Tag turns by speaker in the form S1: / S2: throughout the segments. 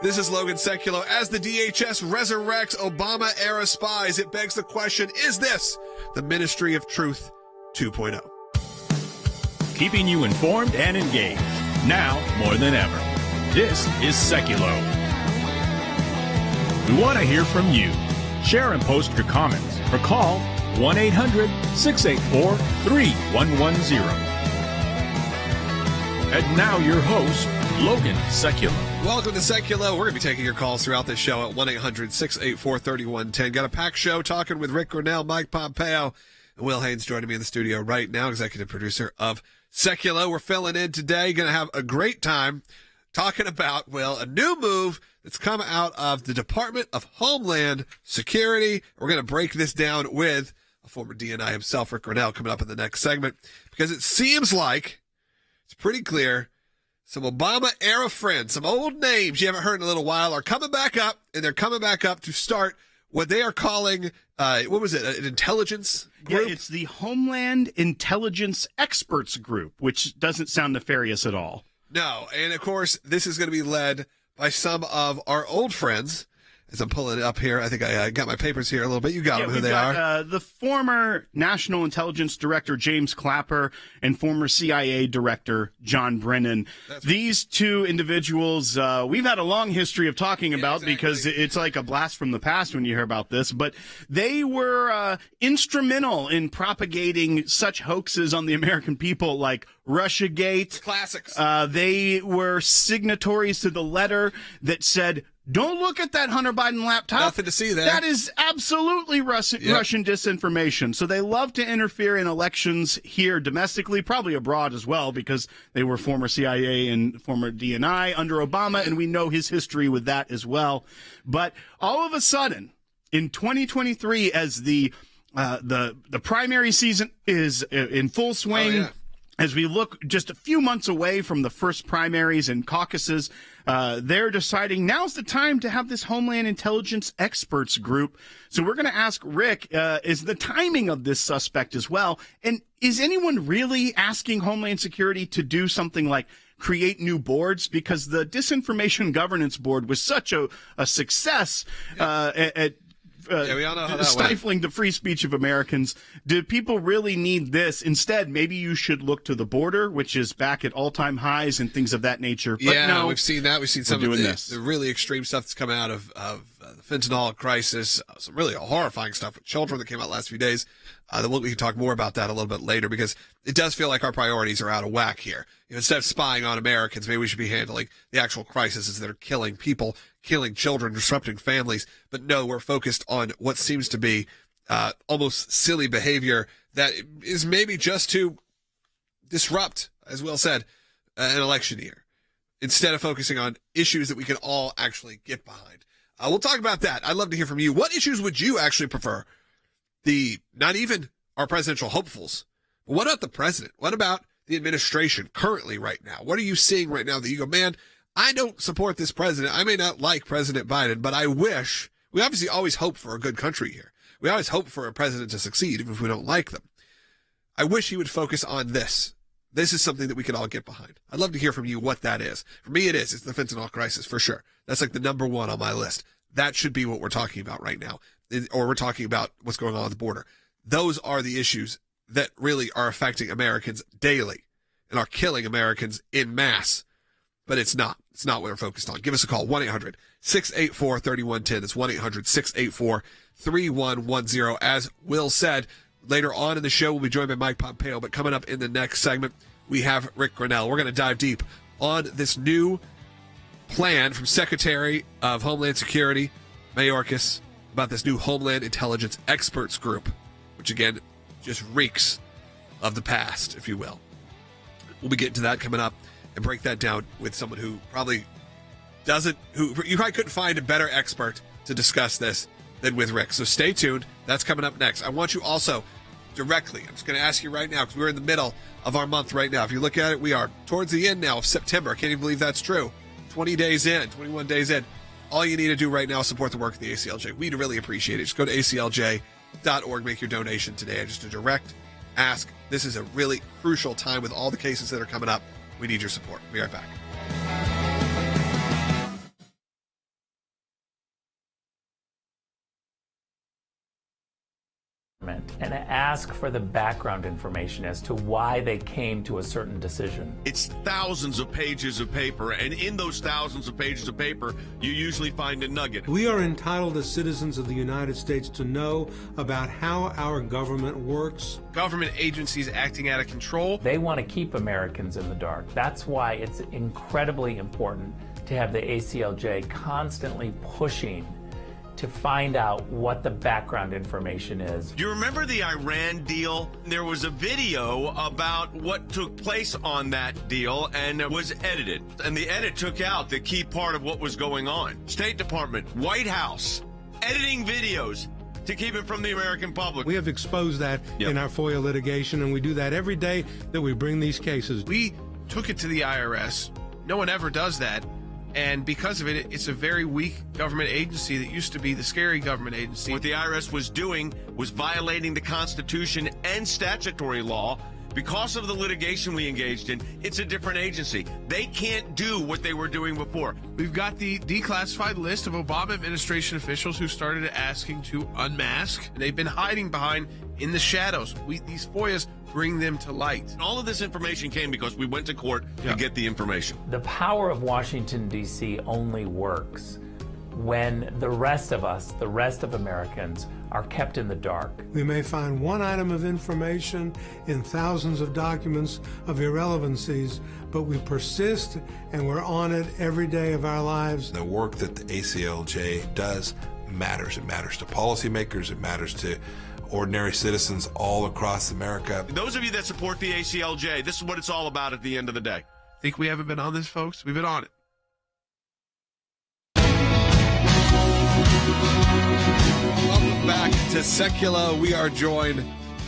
S1: This is Logan Sekulow. As the DHS resurrects Obama-era spies, it begs the question, is this the Ministry of Truth 2.0?
S2: Keeping you informed and engaged, now more than ever. This is Sekulow. We want to hear from you. Share and post your comments or call 1-800-684-3110. And now your host, Logan Sekulow.
S1: Welcome to Sekulow. We're going to be taking your calls throughout this show at 1-800-684-3110. Got a packed show talking with Rick Grinnell, Mike Pompeo, and Will Haynes joining me in the studio right now, executive producer of Sekulow. We're filling in today. Going to have a great time talking about, well, a new move that's come out of the Department of Homeland Security. We're going to break this down with a former DNI himself, Rick Grinnell, coming up in the next segment, because it seems like it's pretty clear some Obama-era friends, some old names you haven't heard in a little while, are coming back up, and they're coming back up to start what they are calling, what was it, an intelligence group?
S3: Yeah, it's the Homeland Intelligence Experts Group, which doesn't sound nefarious at all.
S1: No, and of course, this is going to be led by some of our old friends. As I'm pulling it up here, I think I got my papers here a little bit. You got them, who they are.
S3: The former National Intelligence Director, James Clapper, and former CIA Director, John Brennan. These two individuals, we've had a long history of talking about because it's like a blast from the past when you hear about this. But they were instrumental in propagating such hoaxes on the American people like Russiagate.
S1: Classics.
S3: They were signatories to the letter that said, "Don't look at that Hunter Biden laptop.
S1: Nothing to see there.
S3: That is absolutely Russian disinformation." So they love to interfere in elections here domestically, probably abroad as well, because they were former CIA and former DNI under Obama, and we know his history with that as well. But all of a sudden, in 2023, as the primary season is in full swing, as we look just a few months away from the first primaries and caucuses, they're deciding now's the time to have this Homeland Intelligence Experts Group. So we're going to ask Rick, is the timing of this suspect as well? And is anyone really asking Homeland Security to do something like create new boards? Because the Disinformation Governance Board was such a success at
S1: we all know how that
S3: stifling the free speech of Americans. Do people really need this? Instead, maybe you should look to the border, which is back at all-time highs and things of that nature. But no,
S1: we've seen that. We've seen some of
S3: this.
S1: the really extreme stuff that's come out of the fentanyl crisis, some really horrifying stuff with children that came out last few days. We can talk more about that a little bit later, because it does feel like our priorities are out of whack here. Instead of spying on Americans, maybe we should be handling the actual crises that are killing people, killing children, disrupting families. But no, we're focused on what seems to be almost silly behavior that is maybe just to disrupt, as Will said, an election year, instead of focusing on issues that we can all actually get behind. We'll talk about that. I'd love to hear from you. What issues would you actually prefer? Not even our presidential hopefuls, but what about the president? What about the administration currently right now? What are you seeing right now that you go, man, I don't support this president. I may not like President Biden, but I wish, we obviously always hope for a good country here. We always hope for a president to succeed, even if we don't like them. I wish he would focus on this. This is something that we can all get behind. I'd love to hear from you what that is. For me, it is. It's the fentanyl crisis, for sure. That's like the number one on my list. That should be what we're talking about right now. Or we're talking about what's going on at the border. Those are the issues that really are affecting Americans daily and are killing Americans in mass. But it's not. It's not what we're focused on. Give us a call, 1-800-684-3110. That's 1-800-684-3110. As Will said, later on in the show, we'll be joined by Mike Pompeo. But coming up in the next segment, we have Rick Grinnell. We're going to dive deep on this new plan from Secretary of Homeland Security, Mayorkas, about this new Homeland Intelligence Experts Group, which, again, just reeks of the past, if you will. We'll be getting to that coming up and break that down with someone who probably you probably couldn't find a better expert to discuss this than with Rick. So stay tuned. That's coming up next. I want you also directly, I'm just going to ask you right now, because we're in the middle of our month right now. If you look at it, we are towards the end now of September. I can't even believe that's true. 20 days in, 21 days in. All you need to do right now is support the work of the ACLJ. We'd really appreciate it. Just go to aclj.org, make your donation today. Just a direct ask. This is a really crucial time with all the cases that are coming up. We need your support. Be right back.
S4: and ask for the background information as to why they came to a certain decision.
S5: It's thousands of pages of paper, and in those thousands of pages of paper, you usually find a nugget.
S6: We are entitled as citizens of the United States to know about how our government works.
S1: Government agencies acting out of control.
S4: They want to keep Americans in the dark. That's why it's incredibly important to have the ACLJ constantly pushing to find out what the background information is.
S5: Do you remember the Iran deal? There was a video about what took place on that deal, and it was edited. And the edit took out the key part of what was going on. State Department, White House, editing videos to keep it from the American public.
S6: We have exposed that in our FOIA litigation, and we do that every day that we bring these cases.
S1: We took it to the IRS. No one ever does that. And because of it, it's a very weak government agency that used to be the scary government agency.
S5: What the IRS was doing was violating the Constitution and statutory law. Because of the litigation we engaged in, it's a different agency. They can't do what they were doing before.
S1: We've got the declassified list of Obama administration officials who started asking to unmask. And they've been hiding behind in the shadows. These FOIAs bring them to light.
S5: And all of this information came because we went to court to get the information.
S4: The power of Washington, D.C. only works when the rest of us, the rest of Americans, are kept in the dark.
S6: We may find one item of information in thousands of documents of irrelevancies, but we persist and we're on it every day of our lives.
S7: The work that the ACLJ does matters. It matters to policymakers. It matters to ordinary citizens all across America.
S5: Those of you that support the ACLJ, this is what it's all about at the end of the day.
S1: Think we haven't been on this, folks? We've been on it. Welcome back to Sekulow. We are joined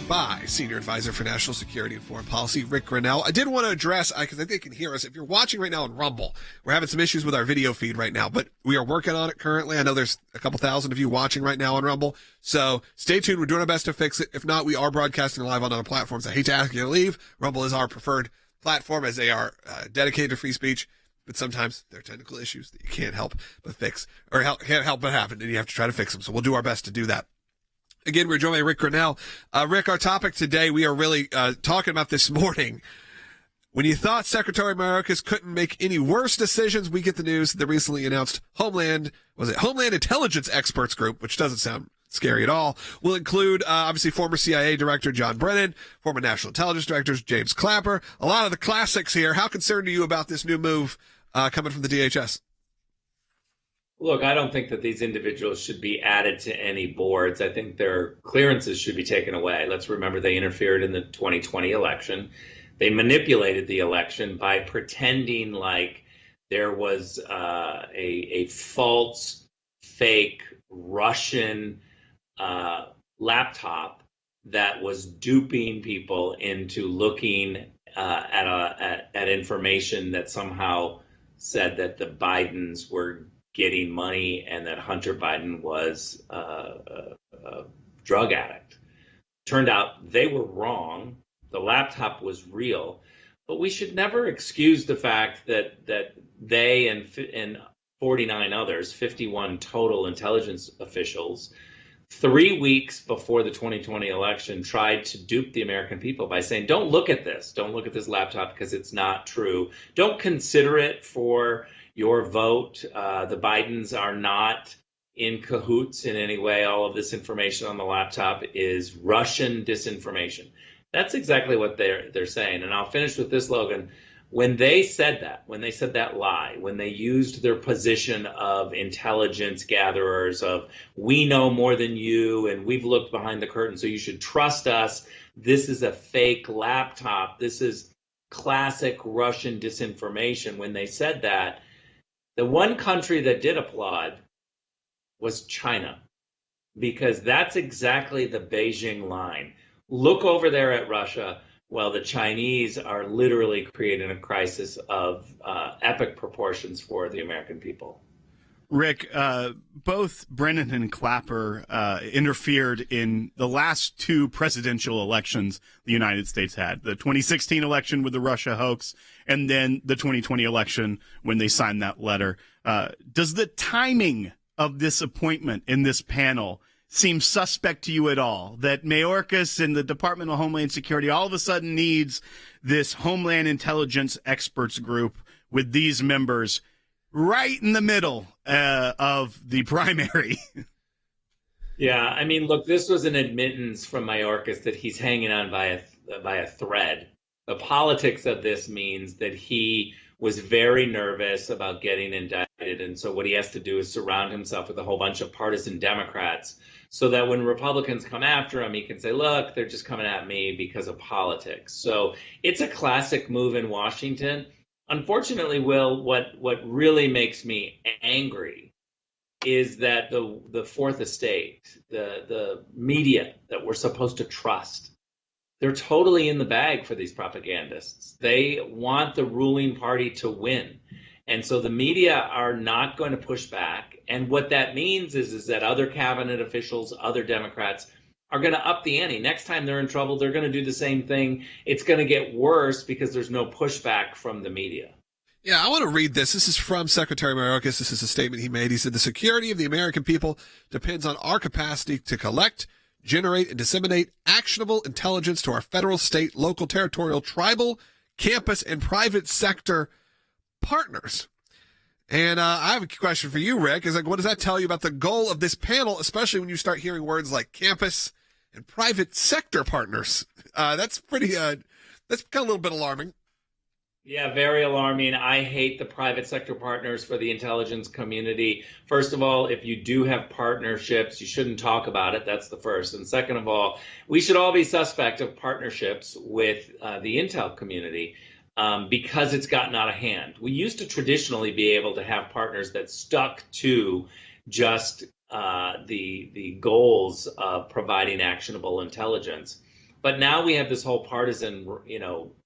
S1: by Senior Advisor for National Security and Foreign Policy, Rick Grinnell. I did want to address, because I think they can hear us, if you're watching right now on Rumble, we're having some issues with our video feed right now, but we are working on it currently. I know there's a couple thousand of you watching right now on Rumble, so stay tuned. We're doing our best to fix it. If not, we are broadcasting live on other platforms. I hate to ask you to leave. Rumble is our preferred platform as they are dedicated to free speech. But sometimes there are technical issues that you can't help but fix, or can't help but happen, and you have to try to fix them. So we'll do our best to do that. Again, we're joined by Rick Grinnell. Rick, our topic today, we are really talking about this morning. When you thought Secretary Mayorkas couldn't make any worse decisions, we get the news that the recently announced Homeland Intelligence Experts Group, which doesn't sound scary at all, will include obviously former CIA Director John Brennan, former National Intelligence Directors James Clapper, a lot of the classics here. How concerned are you about this new move coming from the DHS?
S8: Look, I don't think that these individuals should be added to any boards. I think their clearances should be taken away. Let's remember they interfered in the 2020 election. They manipulated the election by pretending like there was a false, fake Russian laptop that was duping people into looking at information that somehow said that the Bidens were getting money and that Hunter Biden was a drug addict. Turned out they were wrong. The laptop was real, but we should never excuse the fact that they and 49 others, 51 total intelligence officials, 3 weeks before the 2020 election, tried to dupe the American people by saying, don't look at this. Don't look at this laptop because it's not true. Don't consider it for your vote. The Bidens are not in cahoots in any way. All of this information on the laptop is Russian disinformation. That's exactly what they're saying. And I'll finish with this, Logan. When they said that lie, when they used their position of intelligence gatherers, of we know more than you and we've looked behind the curtain, so you should trust us. This is a fake laptop. This is classic Russian disinformation. When they said that, the one country that did applaud was China, because that's exactly the Beijing line. Look over there at Russia. Well, the Chinese are literally creating a crisis of epic proportions for the American people.
S3: Rick, both Brennan and Clapper interfered in the last two presidential elections the United States had. The 2016 election with the Russia hoax, and then the 2020 election when they signed that letter. Does the timing of this appointment in this panel seem suspect to you at all? That Mayorkas and the Department of Homeland Security all of a sudden needs this Homeland Intelligence Experts Group with these members right in the middle of the primary?
S8: Yeah, I mean, look, this was an admittance from Mayorkas that he's hanging on by a thread. The politics of this means that he was very nervous about getting indicted, and so what he has to do is surround himself with a whole bunch of partisan Democrats so that when Republicans come after him, he can say, look, they're just coming at me because of politics. So it's a classic move in Washington. Unfortunately, Will, what really makes me angry is that the fourth estate, the media that we're supposed to trust, they're totally in the bag for these propagandists. They want the ruling party to win. And so the media are not going to push back. And what that means is that other cabinet officials, other Democrats are going to up the ante. Next time they're in trouble, they're going to do the same thing. It's going to get worse because there's no pushback from the media.
S1: Yeah, I want to read this. This is from Secretary Mayorkas. This is a statement he made. He said, the security of the American people depends on our capacity to collect, generate, and disseminate actionable intelligence to our federal, state, local, territorial, tribal, campus, and private sector partners. And I have a question for you, Rick. Is like, what does that tell you about the goal of this panel, especially when you start hearing words like campus and private sector partners? That's pretty, that's kind of a little bit alarming.
S8: Yeah, very alarming. I hate the private sector partners for the intelligence community. First of all, if you do have partnerships, you shouldn't talk about it. That's the first. And second of all, we should all be suspect of partnerships with the intel community because it's gotten out of hand. We used to traditionally be able to have partners that stuck to just the goals of providing actionable intelligence. But now we have this whole partisan,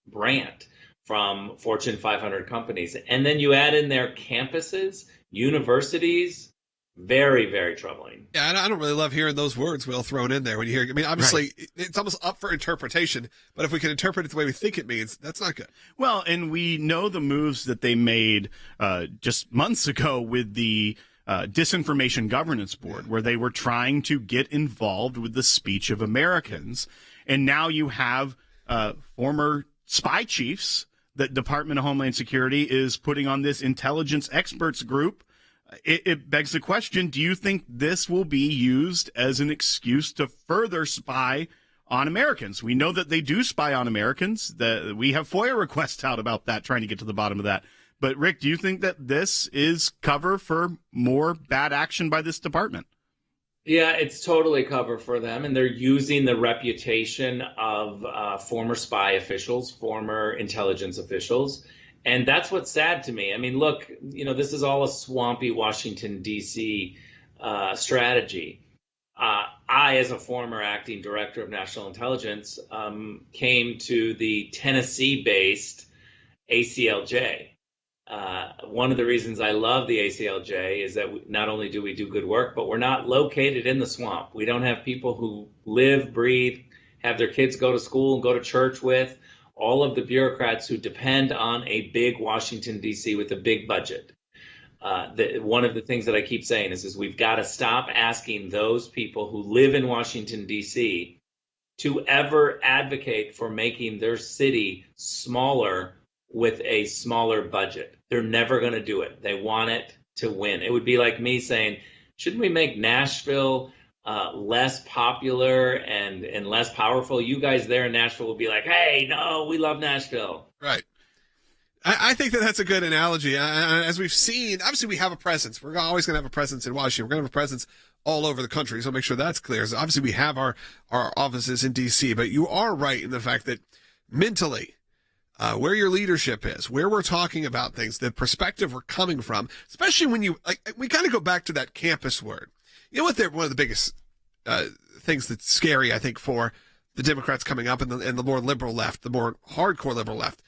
S8: brand from Fortune 500 companies. And then you add in their campuses, universities, very, very troubling.
S1: Yeah, I don't really love hearing those words, Will, thrown in there when you hear, I mean, obviously, right. It's almost up for interpretation, but if we can interpret it the way we think it means, that's not good.
S3: Well, and we know the moves that they made just months ago with the Disinformation Governance Board, where they were trying to get involved with the speech of Americans. And now you have former spy chiefs that Department of Homeland Security is putting on this intelligence experts group. It begs the question, do you think this will be used as an excuse to further spy on Americans? We know that they do spy on Americans. We have FOIA requests out about that, trying to get to the bottom of that. But, Rick, do you think that this is cover for more bad action by this department?
S8: Yeah, it's totally cover for them, and they're using the reputation of former spy officials, former intelligence officials, and that's what's sad to me. I mean, look, this is all a swampy Washington, D.C. Strategy. I, as a former acting director of national intelligence, came to the Tennessee-based ACLJ. One of the reasons I love the ACLJ is that not only do we do good work, but we're not located in the swamp. We don't have people who live, breathe, have their kids go to school and go to church with, all of the bureaucrats who depend on a big Washington, D.C. with a big budget. One of the things that I keep saying is we've got to stop asking those people who live in Washington, D.C. to ever advocate for making their city smaller with a smaller budget. They're never going to do it. They want it to win. It would be like me saying, shouldn't we make Nashville less popular and less powerful? You guys there in Nashville will be like, hey, no, we love Nashville.
S1: Right. I think that's a good analogy. As we've seen, obviously we have a presence. We're always going to have a presence in Washington. We're going to have a presence all over the country. So make sure that's clear. So obviously we have our offices in D.C., but you are right in the fact that mentally, where your leadership is, where we're talking about things, the perspective we're coming from, especially when we kind of go back to that campus word. You know what? One of the biggest things that's scary, I think, for the Democrats coming up and the more liberal left, the more hardcore liberal left,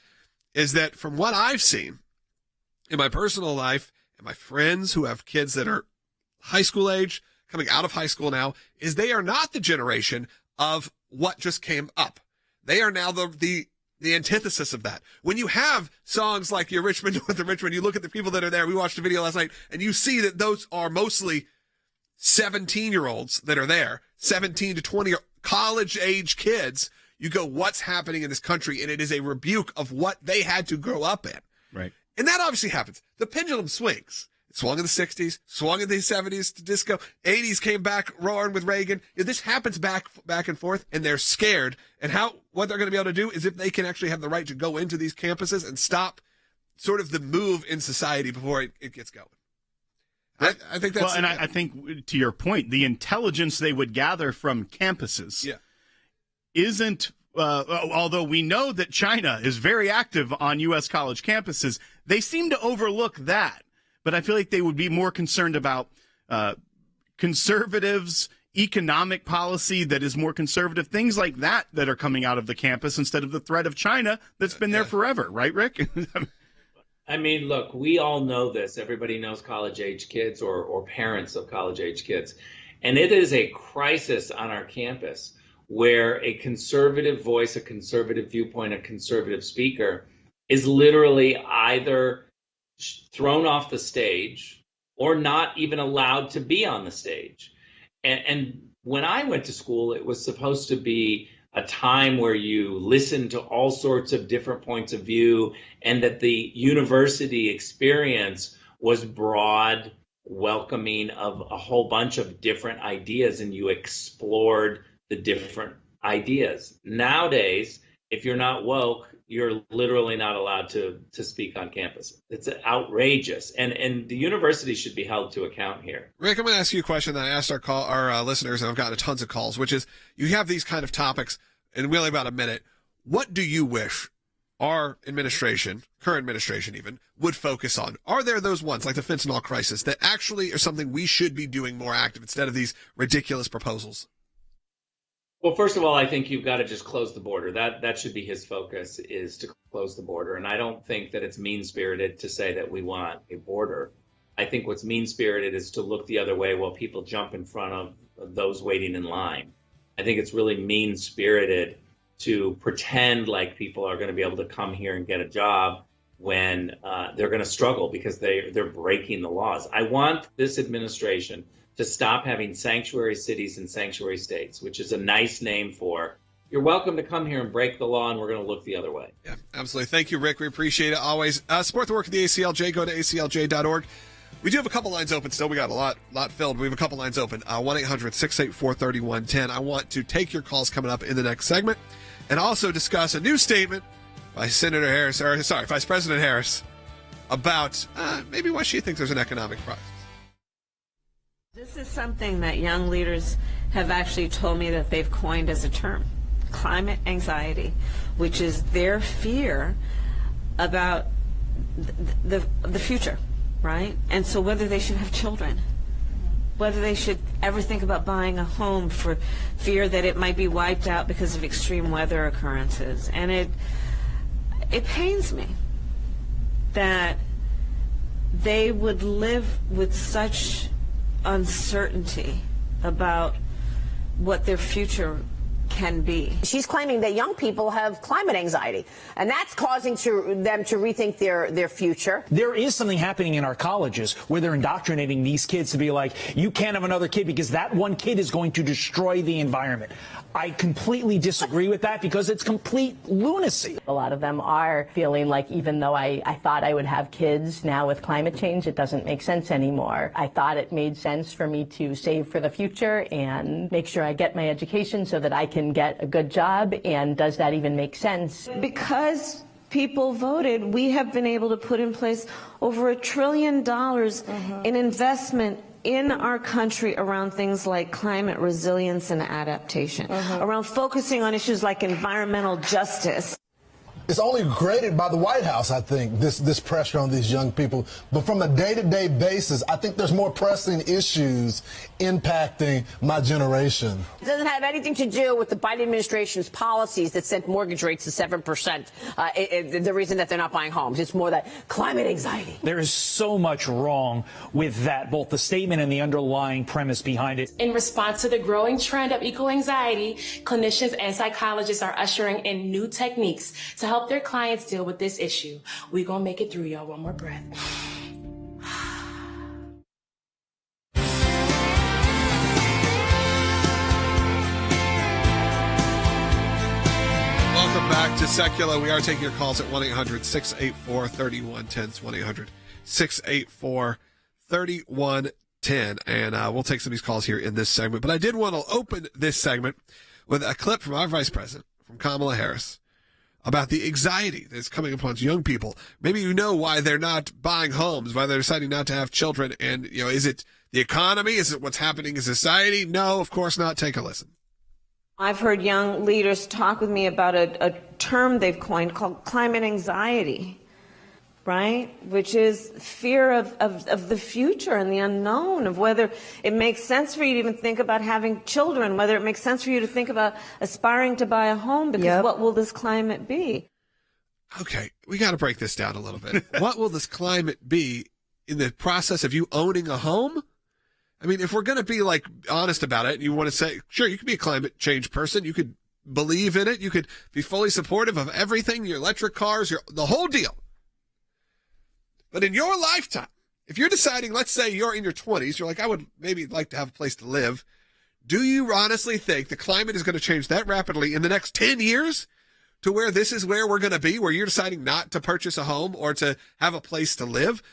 S1: is that from what I've seen in my personal life and my friends who have kids that are high school age, coming out of high school now, is they are not the generation of what just came up. They are now the antithesis of that. When you have songs like Your Richmond, North of Richmond, you look at the people that are there. We watched a video last night and you see that those are mostly 17-year-olds that are there, 17 to 20 college-age kids. You go, what's happening in this country? And it is a rebuke of what they had to grow up in.
S3: Right.
S1: And that obviously happens. The pendulum swings. It swung in the 60s, swung in the 70s to disco, 80s came back roaring with Reagan. This happens back and forth, and they're scared. And what they're going to be able to do is if they can actually have the right to go into these campuses and stop sort of the move in society before it gets going. I think that's...
S3: Well, and I think, to your point, the intelligence they would gather from campuses isn't... although we know that China is very active on U.S. college campuses, they seem to overlook that. But I feel like they would be more concerned about conservatives, economic policy that is more conservative, things like that are coming out of the campus instead of the threat of China that's been there forever. Right, Rick?
S8: I mean, look, we all know this. Everybody knows college-age kids or parents of college-age kids. And it is a crisis on our campus where a conservative voice, a conservative viewpoint, a conservative speaker is literally either thrown off the stage or not even allowed to be on the stage. And when I went to school, it was supposed to be a time where you listen to all sorts of different points of view, and that the university experience was broad, welcoming of a whole bunch of different ideas, and you explored the different ideas. Nowadays, if you're not woke, you're literally not allowed to speak on campus. It's outrageous, and the university should be held to account here.
S1: Rick, I'm going to ask you a question that I asked our listeners, and I've gotten tons of calls, which is, you have these kind of topics in really about a minute. What do you wish our administration, current administration even, would focus on? Are there those ones, like the fentanyl crisis, that actually are something we should be doing more active instead of these ridiculous proposals?
S8: Well, first of all, I think you've got to just close the border. That should be his focus, is to close the border. And I don't think that it's mean-spirited to say that we want a border. I think what's mean-spirited is to look the other way while people jump in front of those waiting in line. I think it's really mean-spirited to pretend like people are going to be able to come here and get a job when they're going to struggle because they're breaking the laws. I want this administration to stop having sanctuary cities and sanctuary states, which is a nice name for, you're welcome to come here and break the law, and we're going to look the other way.
S1: Yeah, absolutely. Thank you, Rick. We appreciate it always. Support the work of the ACLJ. Go to aclj.org. We do have a couple lines open still. We got a lot filled. We have a couple lines open. 1-800-684-3110. I want to take your calls coming up in the next segment, and also discuss a new statement by Vice President Harris about maybe why she thinks there's an economic crisis.
S9: This is something that young leaders have actually told me that they've coined as a term, climate anxiety, which is their fear about the future, right? And so whether they should have children, whether they should ever think about buying a home for fear that it might be wiped out because of extreme weather occurrences. And it pains me that they would live with such uncertainty about what their future can be.
S10: She's claiming that young people have climate anxiety, and that's causing them to rethink their future.
S11: There is something happening in our colleges where they're indoctrinating these kids to be like, you can't have another kid because that one kid is going to destroy the environment. I completely disagree with that because it's complete lunacy.
S10: A lot of them are feeling like, even though I thought I would have kids, now with climate change, it doesn't make sense anymore. I thought it made sense for me to save for the future and make sure I get my education so that I can get a good job. And does that even make sense?
S9: Because people voted, we have been able to put in place over $1 trillion in investment in our country around things like climate resilience and adaptation, around focusing on issues like environmental justice.
S12: It's only created by the White House, I think, this pressure on these young people. But from a day-to-day basis, I think there's more pressing issues impacting my generation.
S10: It doesn't have anything to do with the Biden administration's policies that sent mortgage rates to 7%. The reason that they're not buying homes, it's more that climate anxiety.
S11: There is so much wrong with that, both the statement and the underlying premise behind it.
S13: In response to the growing trend of eco-anxiety, clinicians and psychologists are ushering in new techniques to help their clients deal with this issue. We're gonna make it through, y'all. One more breath.
S1: back to Sekulow. We are taking your calls at 1-800-684-3110. It's 1-800-684-3110. And we'll take some of these calls here in this segment. But I did want to open this segment with a clip from our vice president, from Kamala Harris, about the anxiety that's coming upon young people. Maybe you know why they're not buying homes, why they're deciding not to have children. And, is it the economy? Is it what's happening in society? No, of course not. Take a listen.
S9: I've heard young leaders talk with me about a term they've coined called climate anxiety, right? Which is fear of the future and the unknown, of whether it makes sense for you to even think about having children, whether it makes sense for you to think about aspiring to buy a home, because what will this climate be?
S1: Okay, we got to break this down a little bit. What will this climate be in the process of you owning a home? I mean, if we're going to be honest about it, and you want to say, sure, you could be a climate change person. You could believe in it. You could be fully supportive of everything, your electric cars, the whole deal. But in your lifetime, if you're deciding, let's say you're in your 20s, you're like, I would maybe like to have a place to live. Do you honestly think the climate is going to change that rapidly in the next 10 years to where this is where we're going to be, where you're deciding not to purchase a home or to have a place to live?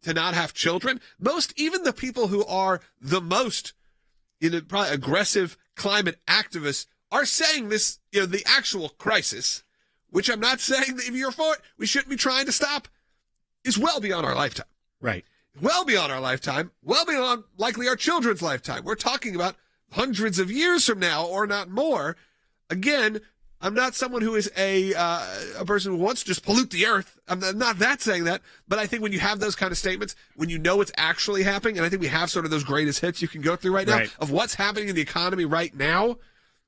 S1: To not have children? Even the people who are the most, probably aggressive climate activists are saying this, the actual crisis, which I'm not saying that if you're for it, we shouldn't be trying to stop, is well beyond our lifetime.
S3: Right.
S1: Well beyond our lifetime, well beyond likely our children's lifetime. We're talking about hundreds of years from now, or not more. Again, I'm not someone who is a person who wants to just pollute the earth. I'm not that saying that, but I think when you have those kind of statements, when you know what's actually happening, and I think we have sort of those greatest hits you can go through right now of what's happening in the economy right now,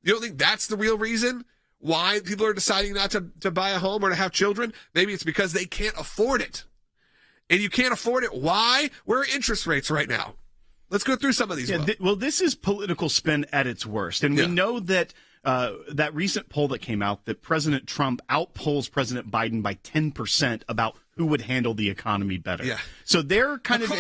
S1: you don't think that's the real reason why people are deciding not to buy a home or to have children? Maybe it's because they can't afford it. And you can't afford it. Why? Where are interest rates right now? Let's go through some of these.
S3: Well, this is political spin at its worst. And we know that that recent poll that came out, that President Trump outpolls President Biden by 10% about who would handle the economy better. Yeah. So they're kind of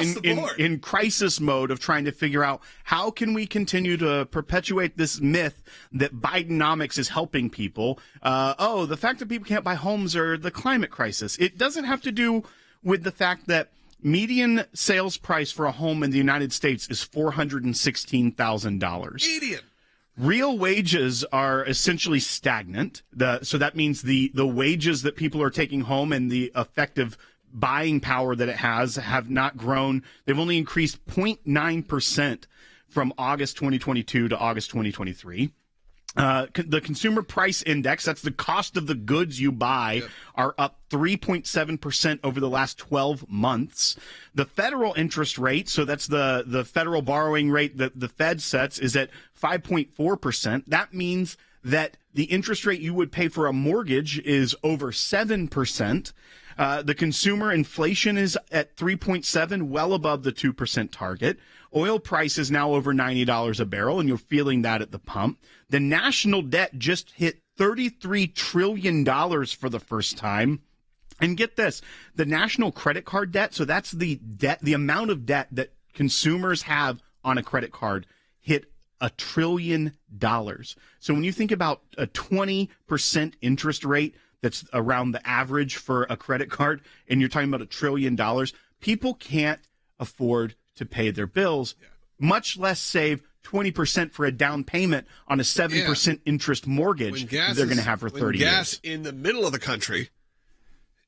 S3: in crisis mode of trying to figure out, how can we continue to perpetuate this myth that Bidenomics is helping people? The fact that people can't buy homes or the climate crisis. It doesn't have to do with the fact that median sales price for a home in the United States is $416,000.
S1: Median.
S3: Real wages are essentially stagnant. So that means the wages that people are taking home and the effective buying power that it has have not grown. They've only increased 0.9% from August 2022 to August 2023. The consumer price index, that's the cost of the goods you buy, are up 3.7% over the last 12 months. The federal interest rate, so that's the federal borrowing rate that the Fed sets, is at 5.4%. That means that the interest rate you would pay for a mortgage is over 7%. The consumer inflation is at 3.7, well above the 2% target. Oil price is now over $90 a barrel, and you're feeling that at the pump. The national debt just hit $33 trillion for the first time. And get this, the national credit card debt, so that's the debt, the amount of debt that consumers have on a credit card, hit $1 trillion. So when you think about a 20% interest rate, that's around the average for a credit card, and you're talking about $1 trillion, people can't afford to pay their bills, much less save 20% for a down payment on a 7% interest mortgage they're going to have for 30 years.
S1: Gas in the middle of the country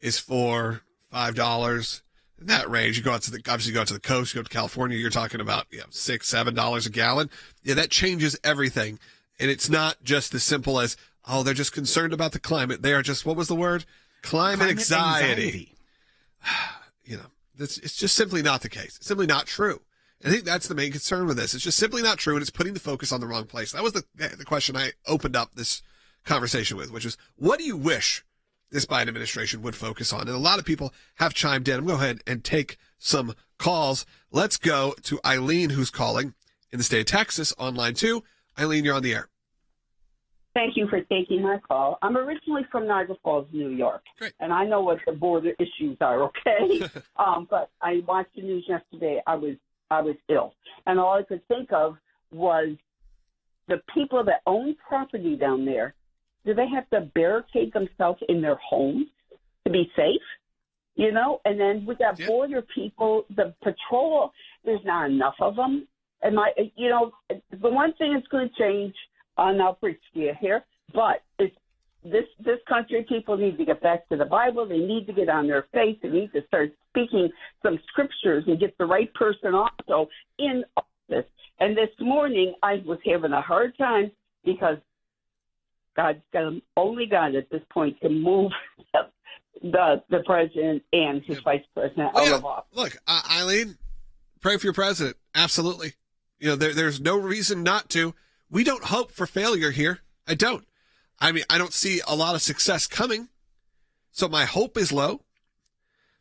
S1: is for $5, in that range. You go out to obviously go out to the coast, you go to California, you're talking about $6, $7 a gallon. Yeah, that changes everything. And it's not just as simple as, they're just concerned about the climate. They are just, what was the word? Climate anxiety. It's just simply not the case. It's simply not true. I think that's the main concern with this. It's just simply not true, and it's putting the focus on the wrong place. That was the question I opened up this conversation with, which is, what do you wish this Biden administration would focus on? And a lot of people have chimed in. I'm going to go ahead and take some calls. Let's go to Eileen, who's calling in the state of Texas on line 2. Eileen, you're on the air.
S14: Thank you for taking my call. I'm originally from Niagara Falls, New York, and I know what the border issues are, okay? But I watched the news yesterday. I was ill, and all I could think of was the people that own property down there Do they have to barricade themselves in their homes to be safe? You know, and then with that border people, the patrol, there's not enough of them. And the one thing that's going to change, I'll preach to you here, but it's this country, people need to get back to the Bible. They need to get on their face. They need to start speaking some scriptures and get the right person also in office. And this morning, I was having a hard time because only God at this point can move the president and his vice president out of office.
S1: Look, Eileen, pray for your president. Absolutely. There's no reason not to. We don't hope for failure here. I don't. I mean, I don't see a lot of success coming, so my hope is low.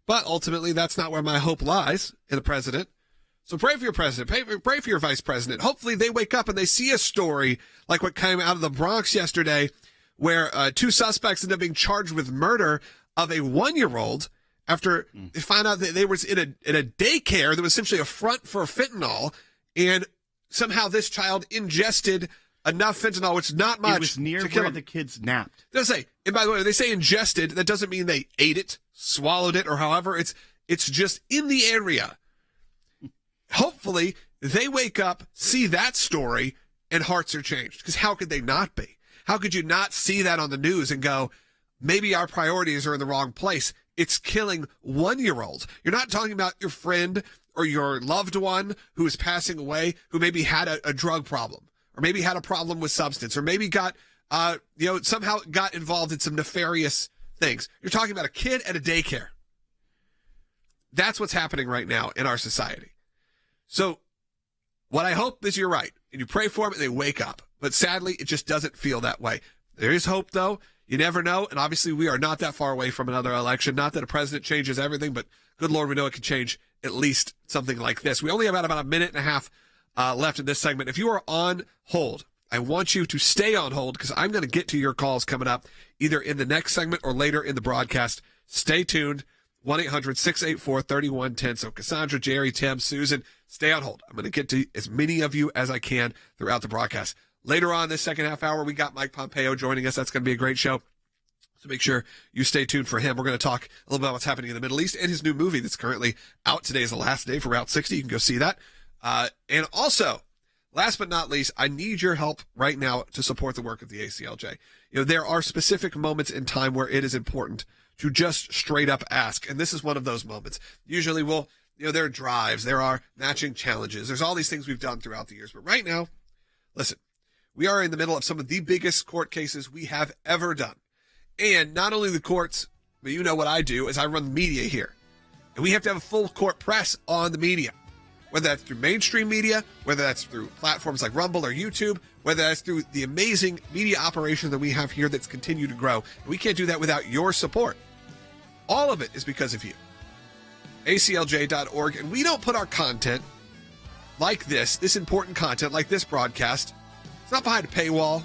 S1: But ultimately, that's not where my hope lies, in the president. So pray for your president. Pray for your vice president. Hopefully they wake up and they see a story like what came out of the Bronx yesterday, where 2 suspects ended up being charged with murder of a 1-year-old after they found out that they was in a daycare that was essentially a front for fentanyl, and somehow this child ingested enough fentanyl, which is not much.
S3: It was near
S1: to kill
S3: where
S1: him.
S3: the kids napped.
S1: They say, and by the way, when they say ingested, that doesn't mean they ate it, swallowed it, or however. It's just in the area. Hopefully, they wake up, see that story, and hearts are changed. Because how could they not be? How could you not see that on the news and go, maybe our priorities are in the wrong place? It's killing 1-year-olds. You're not talking about your friend or your loved one who is passing away, who maybe had a drug problem, or maybe had a problem with substance, or maybe got, somehow got involved in some nefarious things. You're talking about a kid at a daycare. That's what's happening right now in our society. So what I hope is you're right, and you pray for them and they wake up. But sadly, it just doesn't feel that way. There is hope, though. You never know. And obviously, we are not that far away from another election. Not that a president changes everything, but good Lord, we know it can change at least something like this. We only have about a minute and a half left in this segment. If you are on hold, I want you to stay on hold because I'm going to get to your calls coming up either in the next segment or later in the broadcast. Stay tuned. 1-800-684-3110. So Cassandra, Jerry, Tim, Susan, stay on hold. I'm going to get to as many of you as I can throughout the broadcast. Later on this second half hour, we got Mike Pompeo joining us. That's going to be a great show. So make sure you stay tuned for him. We're going to talk a little bit about what's happening in the Middle East and his new movie that's currently out. Today is the last day for Route 60. You can go see that. And also, last but not least, I need your help right now to support the work of the ACLJ. There are specific moments in time where it is important to just straight up ask. And this is one of those moments. Usually there are drives, there are matching challenges. There's all these things we've done throughout the years. But right now, listen, we are in the middle of some of the biggest court cases we have ever done. And not only the courts, but you know what I do is I run the media here. And we have to have a full court press on the media. Whether that's through mainstream media, whether that's through platforms like Rumble or YouTube, whether that's through the amazing media operation that we have here that's continued to grow. And we can't do that without your support. All of it is because of you. ACLJ.org. And we don't put our content like this important content like this broadcast. It's not behind a paywall.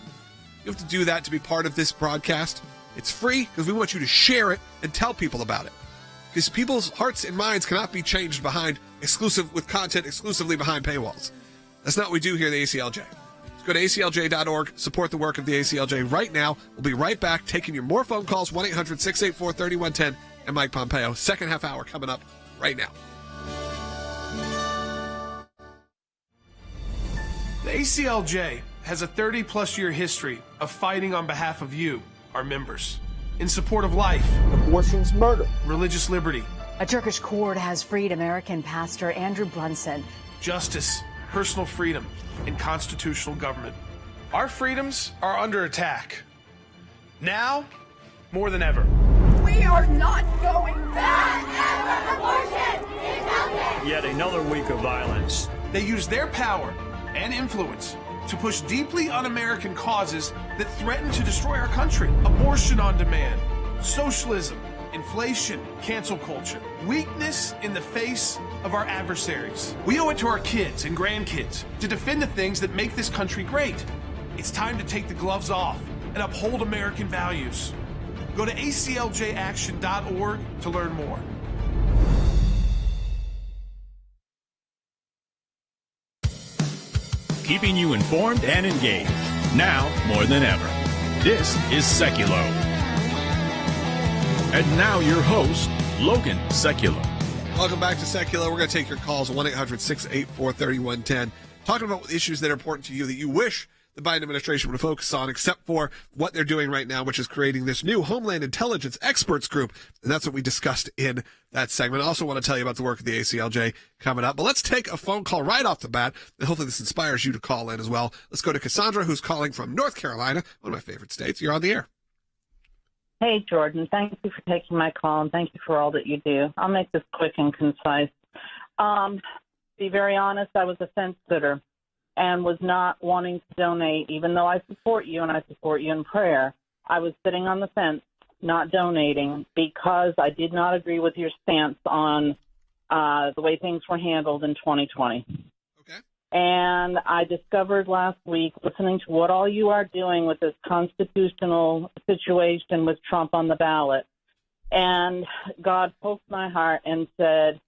S1: You have to do that to be part of this broadcast. It's free because we want you to share it and tell people about it. Because people's hearts and minds cannot be changed with content exclusively behind paywalls. That's not what we do here at the ACLJ. Go to ACLJ.org, support the work of the ACLJ right now. We'll be right back taking your more phone calls, 1-800-684-3110, and Mike Pompeo. Second half hour coming up right now.
S15: The ACLJ has a 30-plus year history of fighting on behalf of you, our members, in support of life, abortion's murder, religious liberty.
S16: A Turkish court has freed American pastor Andrew Brunson.
S15: Justice, personal freedom, and constitutional government. Our freedoms are under attack. Now, more than ever.
S17: We are not going back. Abortion is out there.
S15: Yet another week of violence. They use their power and influence to push deeply un-American causes that threaten to destroy our country. Abortion on demand, socialism, inflation, cancel culture, weakness in the face of our adversaries. We owe it to our kids and grandkids to defend the things that make this country great. It's time to take the gloves off and uphold American values. Go to acljaction.org to learn more.
S2: Keeping you informed and engaged, now more than ever. This is Sekulow. And now your host, Logan Sekulow.
S1: Welcome back to Sekulow. We're going to take your calls, 1-800-684-3110. Talking about issues that are important to you that you wish the Biden administration would focus on, except for what they're doing right now, which is creating this new Homeland Intelligence Experts Group. And that's what we discussed in that segment. I also want to tell you about the work of the ACLJ coming up. But let's take a phone call right off the bat, and hopefully this inspires you to call in as well. Let's go to Cassandra, who's calling from North Carolina, one of my favorite states. You're on the air.
S18: Hey, Jordan. Thank you for taking my call, and thank you for all that you do. I'll make this quick and concise. To be very honest, I was a fence sitter and was not wanting to donate, even though I support you and I support you in prayer. I was sitting on the fence, not donating, because I did not agree with your stance on the way things were handled in 2020.
S1: Okay.
S18: And I discovered last week, listening to what all you are doing with this constitutional situation with Trump on the ballot, and God poked my heart and said,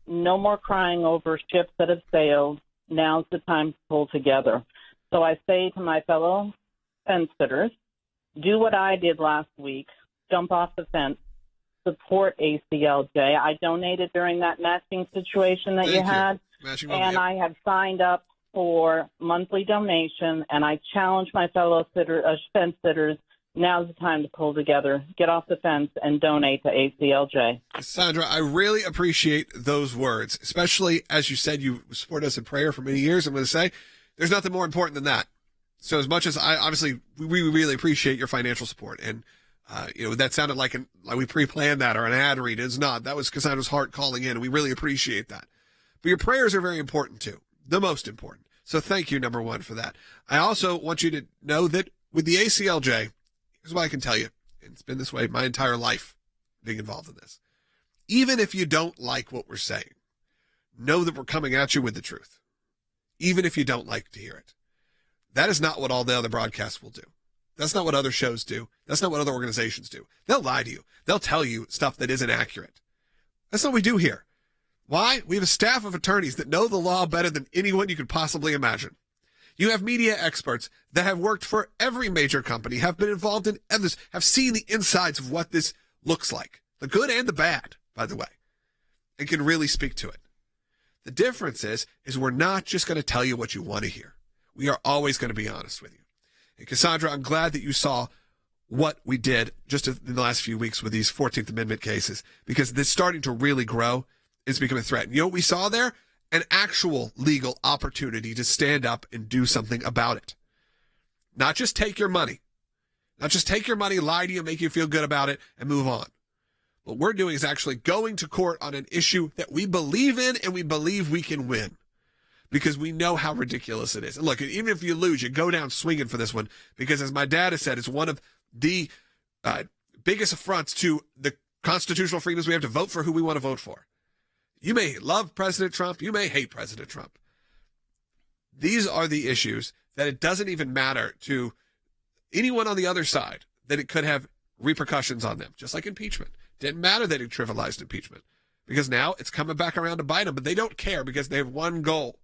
S18: no more crying over ships that have sailed. Now's the time to pull together. So I say to my fellow fence sitters, do what I did last week, jump off the fence, support ACLJ. I donated during that matching situation that you had, and I have signed up for monthly donation, and I challenge my fellow fence sitters, now's the time to pull together, get off the fence, and donate to ACLJ.
S1: Sandra, I really appreciate those words, especially as you said you support us in prayer for many years. I'm going to say there's nothing more important than that. So as much as we really appreciate your financial support, and that sounded like we pre-planned that or an ad read. It's not. That was Cassandra's heart calling in, and we really appreciate that. But your prayers are very important too, the most important. So thank you, number one, for that. I also want you to know that with the ACLJ, here's what I can tell you, and it's been this way my entire life being involved in this. Even if you don't like what we're saying, know that we're coming at you with the truth, even if you don't like to hear it. That is not what all the other broadcasts will do. That's not what other shows do. That's not what other organizations do. They'll lie to you. They'll tell you stuff that isn't accurate. That's not what we do here. Why? We have a staff of attorneys that know the law better than anyone you could possibly imagine. You have media experts that have worked for every major company, have been involved in others, have seen the insides of what this looks like, the good and the bad, by the way, and can really speak to it. The difference is we're not just going to tell you what you want to hear. We are always going to be honest with you. And Cassandra, I'm glad that you saw what we did just in the last few weeks with these 14th Amendment cases, because this starting to really grow is becoming a threat. And you know what we saw there? An actual legal opportunity to stand up and do something about it. Not just take your money. Not just take your money, lie to you, make you feel good about it, and move on. What we're doing is actually going to court on an issue that we believe in and we believe we can win, because we know how ridiculous it is. And look, even if you lose, you go down swinging for this one, because as my dad has said, it's one of the biggest affronts to the constitutional freedoms we have to vote for who we want to vote for. You may love President Trump. You may hate President Trump. These are the issues that it doesn't even matter to anyone on the other side that it could have repercussions on them, just like impeachment. Didn't matter that it trivialized impeachment, because now it's coming back around to bite them, but they don't care because they have one goal.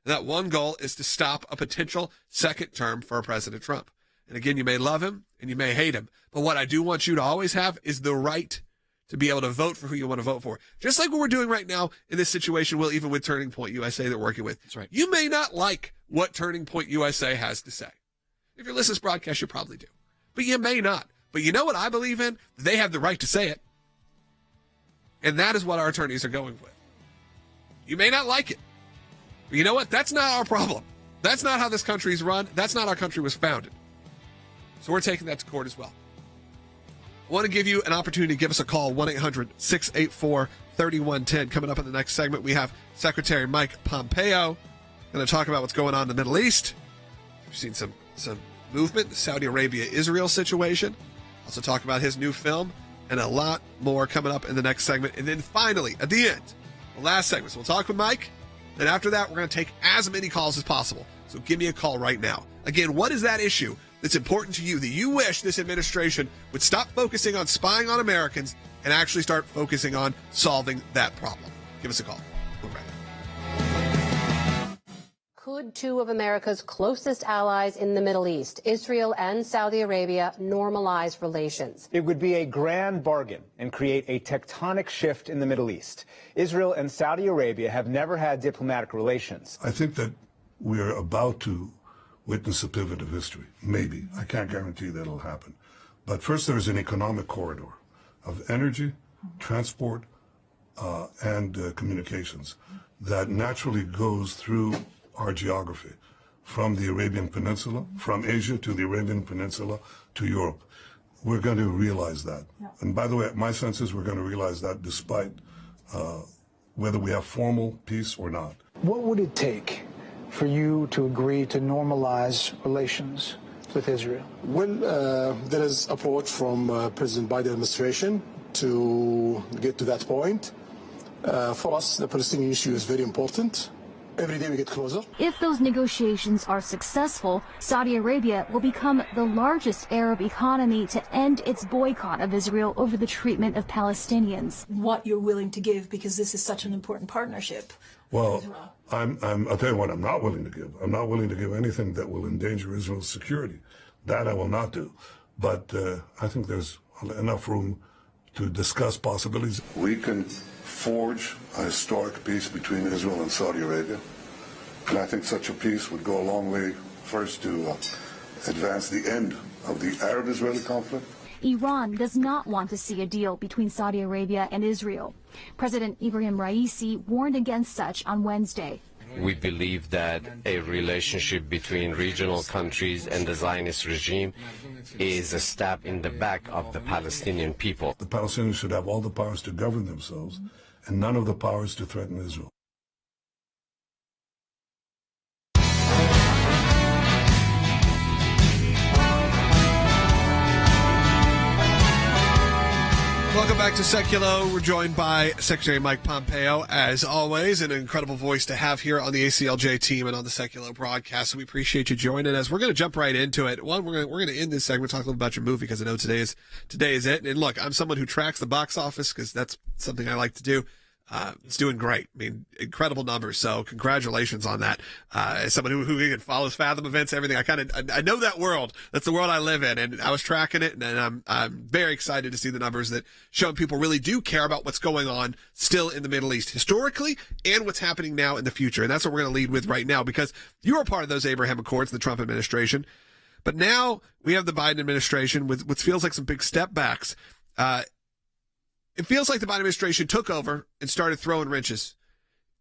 S1: And that one goal is to stop a potential second term for President Trump. And again, you may love him and you may hate him, but what I do want you to always have is the right to be able to vote for who you want to vote for. Just like what we're doing right now in this situation, well, even with Turning Point USA that we're working with.
S19: That's right.
S1: You may not like what Turning Point USA has to say. If you're listening to this broadcast, you probably do. But you may not. But you know what I believe in? They have the right to say it. And that is what our attorneys are going with. You may not like it. But you know what? That's not our problem. That's not how this country is run. That's not how our country was founded. So we're taking that to court as well. I want to give you an opportunity to give us a call, 1-800-684-3110. Coming up in the next segment, we have Secretary Mike Pompeo going to talk about what's going on in the Middle East. We've seen some movement, the Saudi Arabia-Israel situation. Also talk about his new film and a lot more coming up in the next segment. And then finally, at the end, the last segment. So we'll talk with Mike. Then after that, we're going to take as many calls as possible. So give me a call right now. Again, what is that issue that's important to you that you wish this administration would stop focusing on spying on Americans and actually start focusing on solving that problem? Give us a call. We'll be right back.
S19: Could two of America's closest allies in the Middle East, Israel and Saudi Arabia, normalize relations?
S20: It would be a grand bargain and create a tectonic shift in the Middle East. Israel and Saudi Arabia have never had diplomatic relations.
S21: I think that we're about to witness a pivot of history. Maybe. I can't guarantee that'll happen. But first, there's an economic corridor of energy, transport, and communications that naturally goes through our geography, from the Arabian Peninsula, from Asia to the Arabian Peninsula to Europe. We're going to realize that. Yeah. And by the way, my sense is we're going to realize that despite whether we have formal peace or not.
S22: What would it take for you to agree to normalize relations with Israel?
S12: Well, there is approach from President Biden administration to get to that point. For us, the Palestinian issue is very important. Every day we get closer.
S23: If those negotiations are successful, Saudi Arabia will become the largest Arab economy to end its boycott of Israel over the treatment of Palestinians.
S24: What you're willing to give, because this is such an important partnership.
S21: Well, I'll tell you what I'm not willing to give. I'm not willing to give anything that will endanger Israel's security. That I will not do. But I think there's enough room to discuss possibilities. We can forge a historic peace between Israel and Saudi Arabia. And I think such a peace would go a long way, first, to advance the end of the Arab-Israeli conflict.
S23: Iran does not want to see a deal between Saudi Arabia and Israel. President Ibrahim Raisi warned against such on Wednesday.
S25: We believe that a relationship between regional countries and the Zionist regime is a stab in the back of the Palestinian people.
S21: The Palestinians should have all the powers to govern themselves and none of the powers to threaten Israel.
S1: Welcome back to Sekulow. We're joined by Secretary Mike Pompeo, as always, an incredible voice to have here on the ACLJ team and on the Sekulow broadcast. So we appreciate you joining us. We're going to jump right into it. One, we're going to end this segment talking a little about your movie, because I know today is it. And look, I'm someone who tracks the box office because that's something I like to do. It's doing great. I mean, incredible numbers. So congratulations on that. As someone who follows Fathom events, everything, I know that world. That's the world I live in. And I was tracking it, and I'm very excited to see the numbers that show people really do care about what's going on still in the Middle East historically and what's happening now in the future. And that's what we're going to lead with right now, because you were part of those Abraham Accords, the Trump administration. But now we have the Biden administration with what feels like some big step backs. It feels like the Biden administration took over and started throwing wrenches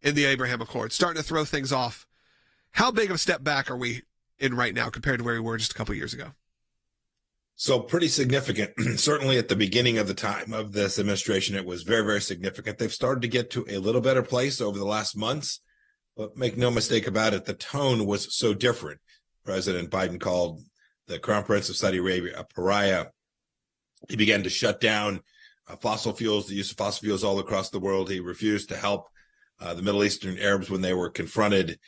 S1: in the Abraham Accords, starting to throw things off. How big of a step back are we in right now compared to where we were just a couple of years ago?
S26: So pretty significant. Certainly at the beginning of the time of this administration, it was very, very significant. They've started to get to a little better place over the last months, but make no mistake about it, the tone was so different. President Biden called the Crown Prince of Saudi Arabia a pariah. He began to shut down fossil fuels, the use of fossil fuels all across the world. He refused to help the Middle Eastern Arabs when they were confronted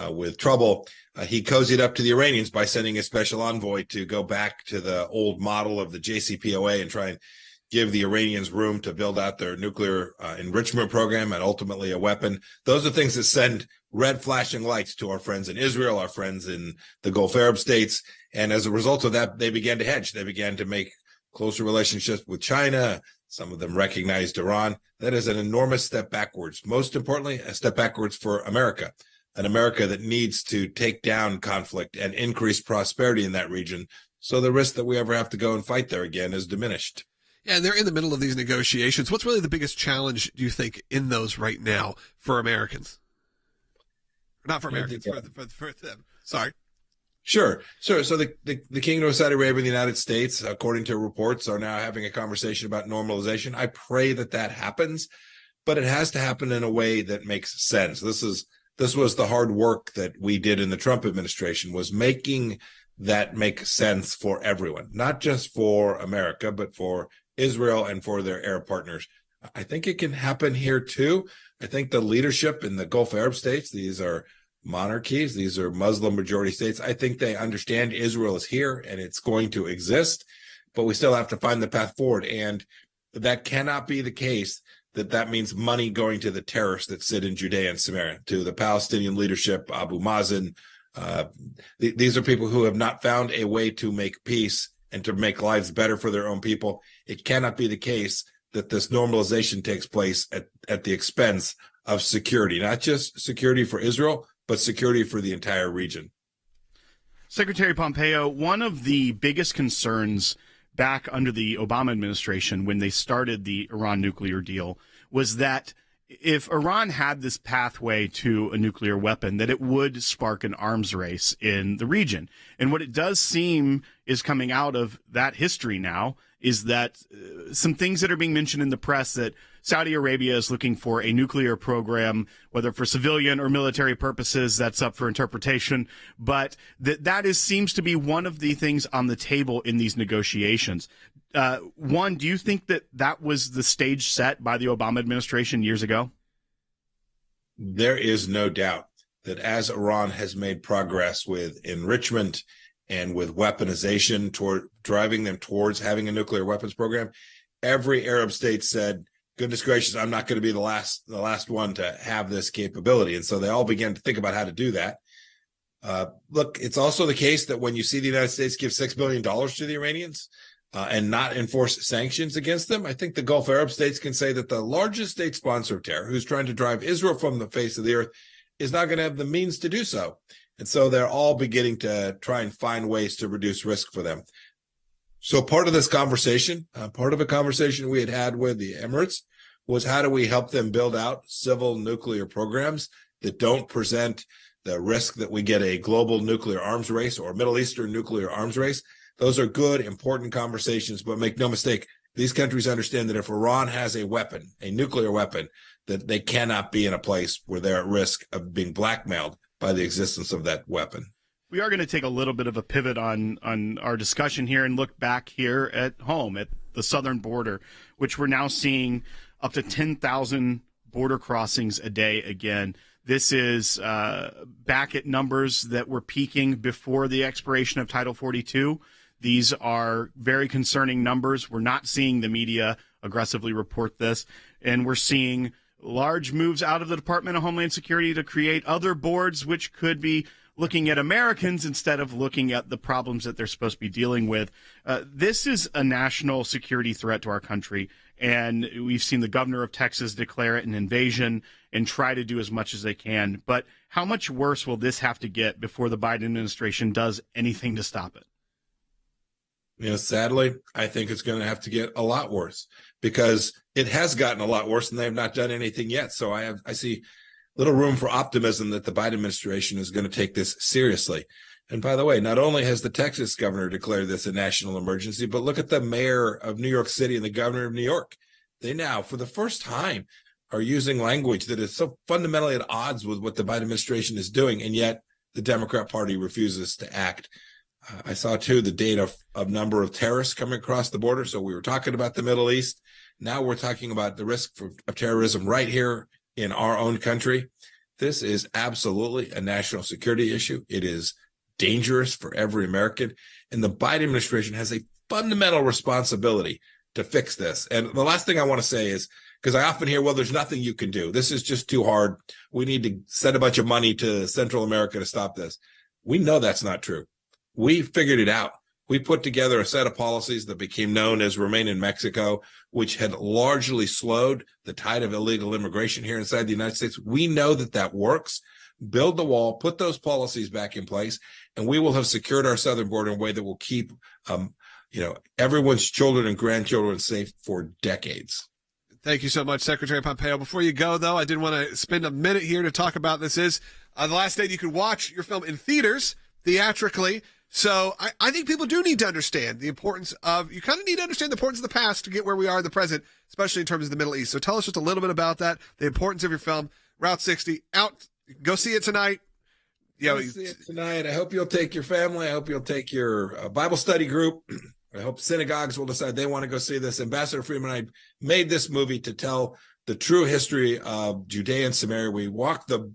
S26: with trouble. He cozied up to the Iranians by sending a special envoy to go back to the old model of the JCPOA and try and give the Iranians room to build out their nuclear enrichment program and ultimately a weapon. Those are things that send red flashing lights to our friends in Israel, our friends in the Gulf Arab states. And as a result of that, they began to hedge. They began to make closer relationships with China. Some of them recognized Iran. That is an enormous step backwards. Most importantly, a step backwards for America, an America that needs to take down conflict and increase prosperity in that region, so the risk that we ever have to go and fight there again is diminished.
S1: Yeah, and they're in the middle of these negotiations. What's really the biggest challenge, do you think, in those right now for Americans? Not for Americans, for them. Sorry.
S26: Sure. So the Kingdom of Saudi Arabia and the United States, according to reports, are now having a conversation about normalization. I pray that happens, but it has to happen in a way that makes sense. This was the hard work that we did in the Trump administration, was making that make sense for everyone, not just for America, but for Israel and for their Arab partners. I think it can happen here too. I think the leadership in the Gulf Arab states, these are monarchies, these are Muslim majority states, I think they understand Israel is here and it's going to exist, but we still have to find the path forward. And that cannot be the case that means money going to the terrorists that sit in Judea and Samaria, to the Palestinian leadership, Abu Mazen. These are people who have not found a way to make peace and to make lives better for their own people. It cannot be the case that this normalization takes place at the expense of security, not just security for Israel, but security for the entire region.
S3: Secretary Pompeo, one of the biggest concerns back under the Obama administration when they started the Iran nuclear deal was that if Iran had this pathway to a nuclear weapon, that it would spark an arms race in the region. And what it does seem is coming out of that history now is that some things that are being mentioned in the press, that Saudi Arabia is looking for a nuclear program, whether for civilian or military purposes, that's up for interpretation. But that seems to be one of the things on the table in these negotiations. One, do you think that was the stage set by the Obama administration years ago?
S26: There is no doubt that as Iran has made progress with enrichment and with weaponization toward driving them towards having a nuclear weapons program, every Arab state said, goodness gracious, I'm not going to be the last one to have this capability. And so they all began to think about how to do that. Look, it's also the case that when you see the United States give $6 billion to the Iranians and not enforce sanctions against them, I think the Gulf Arab states can say that the largest state sponsor of terror, who's trying to drive Israel from the face of the earth, is not going to have the means to do so. And so they're all beginning to try and find ways to reduce risk for them. So part of this conversation, part of a conversation we had with the Emirates, was how do we help them build out civil nuclear programs that don't present the risk that we get a global nuclear arms race or Middle Eastern nuclear arms race. Those are good, important conversations, but make no mistake, these countries understand that if Iran has a weapon, a nuclear weapon, that they cannot be in a place where they're at risk of being blackmailed by the existence of that weapon.
S3: We are going to take a little bit of a pivot on our discussion here and look back here at home at the southern border, which we're now seeing up to 10,000 border crossings a day again. This is back at numbers that were peaking before the expiration of Title 42. These are very concerning numbers. We're not seeing the media aggressively report this, and we're seeing large moves out of the Department of Homeland Security to create other boards which could be looking at Americans instead of looking at the problems that they're supposed to be dealing with. This is a national security threat to our country, and we've seen the governor of Texas declare it an invasion and try to do as much as they can. But how much worse will this have to get before the Biden administration does anything to stop it?
S26: Sadly, I think it's going to have to get a lot worse because it has gotten a lot worse and they have not done anything yet. So I see little room for optimism that the Biden administration is going to take this seriously. And by the way, not only has the Texas governor declared this a national emergency, but look at the mayor of New York City and the governor of New York. They now, for the first time, are using language that is so fundamentally at odds with what the Biden administration is doing. And yet the Democrat Party refuses to act. I saw, too, the data of number of terrorists coming across the border. So we were talking about the Middle East. Now we're talking about the risk of terrorism right here in our own country. This is absolutely a national security issue. It is dangerous for every American. And the Biden administration has a fundamental responsibility to fix this. And the last thing I want to say is, because I often hear, well, there's nothing you can do. This is just too hard. We need to send a bunch of money to Central America to stop this. We know that's not true. We figured it out. We put together a set of policies that became known as Remain in Mexico, which had largely slowed the tide of illegal immigration here inside the United States. We know that that works. Build the wall, put those policies back in place, and we will have secured our southern border in a way that will keep, everyone's children and grandchildren safe for decades.
S1: Thank you so much, Secretary Pompeo. Before you go, though, I did want to spend a minute here to talk about this. Is the last day you could watch your film in theaters theatrically. So I think people do need to understand the importance of, you kind of need to understand the importance of the past to get where we are in the present, especially in terms of the Middle East. So tell us just a little bit about that, the importance of your film, Route 60, out. Go see it tonight.
S26: Go see it tonight. I hope you'll take your family. I hope you'll take your Bible study group. I hope synagogues will decide they want to go see this. Ambassador Freeman and I made this movie to tell the true history of Judea and Samaria. We walked the